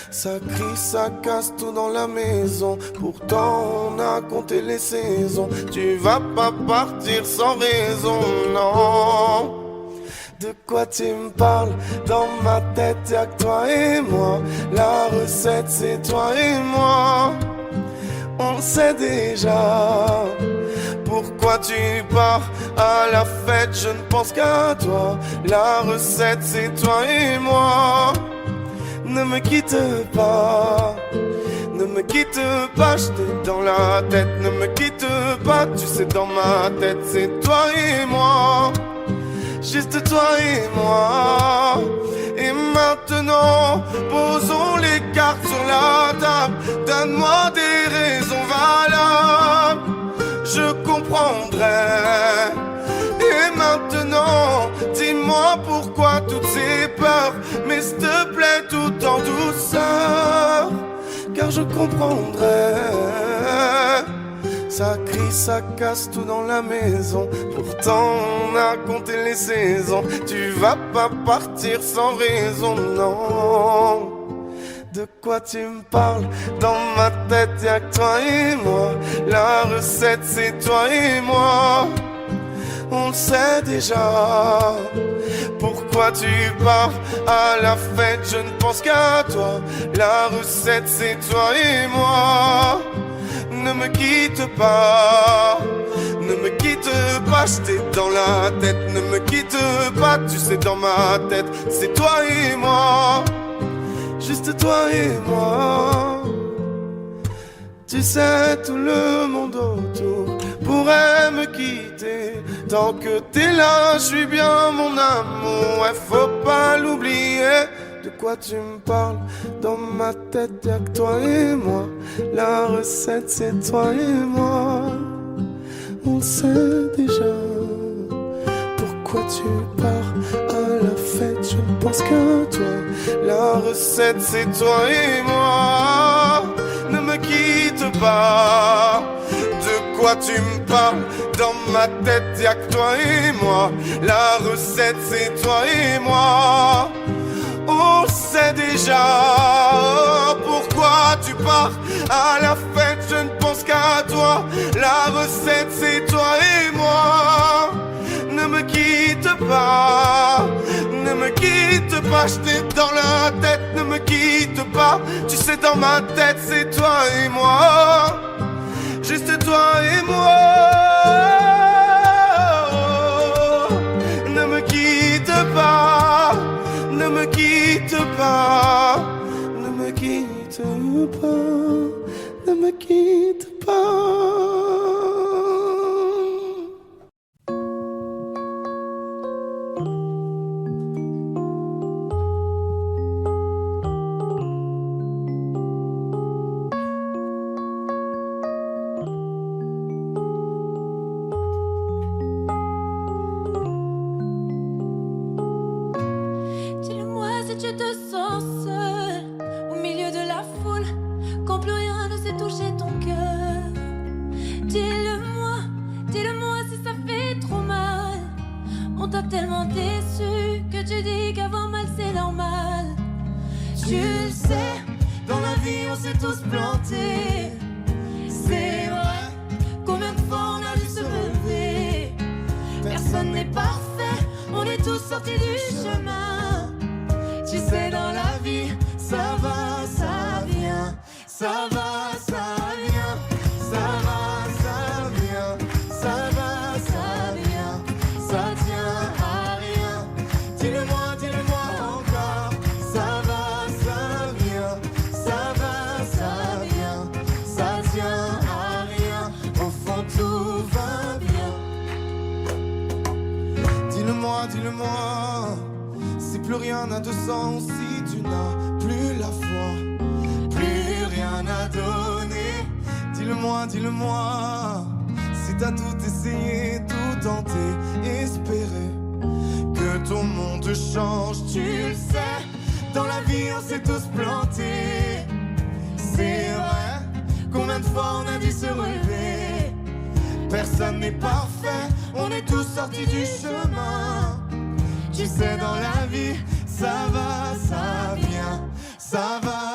Speaker 1: Ça crie, ça casse tout dans la maison. Pourtant on a compté les saisons. Tu vas pas partir sans raison, non. De quoi tu me parles? Dans ma tête y'a que toi et moi. La recette c'est toi et moi. On sait déjà. Pourquoi tu pars à la fête? Je ne pense qu'à toi. La recette c'est toi et moi. Ne me quitte pas, ne me quitte pas, je t'ai dans la tête. Ne me quitte pas, tu sais dans ma tête c'est toi et moi. Juste toi et moi. Et maintenant, posons les cartes sur la table. Donne-moi des raisons valables, je comprendrai. Et maintenant, dis-moi pourquoi toutes ces peurs. Mais s'il te plaît, tout en douceur, car je comprendrai. Ça crie, ça casse tout dans la maison. Pourtant on a compté les saisons. Tu vas pas partir sans raison, non. De quoi tu me parles? Dans ma tête y'a que toi et moi. La recette c'est toi et moi. On le sait déjà. Pourquoi tu pars à la fête? Je ne pense qu'à toi. La recette c'est toi et moi. Ne me quitte pas, ne me quitte pas, je t'ai dans la tête. Ne me quitte pas, tu sais dans ma tête c'est toi et moi. Juste toi et moi. Tu sais, tout le monde autour pourrait me quitter. Tant que t'es là, je suis bien mon amour. Ouais, faut pas l'oublier. De quoi tu me parles? Dans ma tête y'a que toi et moi. La recette c'est toi et moi. On sait déjà. Pourquoi tu pars à la fête? Je ne pense qu'à toi. La recette c'est toi et moi. Ne me quitte pas. De quoi tu me parles? Dans ma tête y'a que toi et moi. La recette c'est toi et moi. On sait déjà. Pourquoi tu pars à la fête? Je ne pense qu'à toi. La recette c'est toi et moi. Ne me quitte pas, ne me quitte pas, je t'ai dans la tête. Ne me quitte pas, tu sais dans ma tête c'est toi et moi. Juste toi et moi. Ne me quitte pas, ne me quitte pas, ne me quitte pas, ne me quitte pas.
Speaker 10: Tu te sens seul au milieu de la foule, quand plus rien ne sait toucher ton cœur. Dis-le-moi, dis-le-moi si ça fait trop mal. On t'a tellement déçu que tu dis qu'avoir mal c'est normal. Tu le sais, dans la vie on s'est tous plantés. C'est vrai, combien de fois on a dû se relever. Personne n'est parfait, on est tous sortis du chemin. Tu sais dans la vie, ça va, ça vient. Ça va, ça vient. Ça va, ça vient. Ça va, ça vient. Ça tient à rien. Dis-le-moi encore. Ça va, ça vient. Ça va, ça vient. Ça tient à rien. Au fond tout va bien. Dis-le-moi. Plus rien n'a de sens si tu n'as plus la foi, plus rien à donner. Dis-le-moi, si t'as tout essayé, tout
Speaker 1: tenter, espérer que ton monde change. Tu le sais, dans la vie on s'est tous plantés. C'est vrai, combien de fois on a dû se relever. Personne n'est parfait, on est tous sortis du chemin. Tu sais, dans la vie, ça va, ça vient, ça va.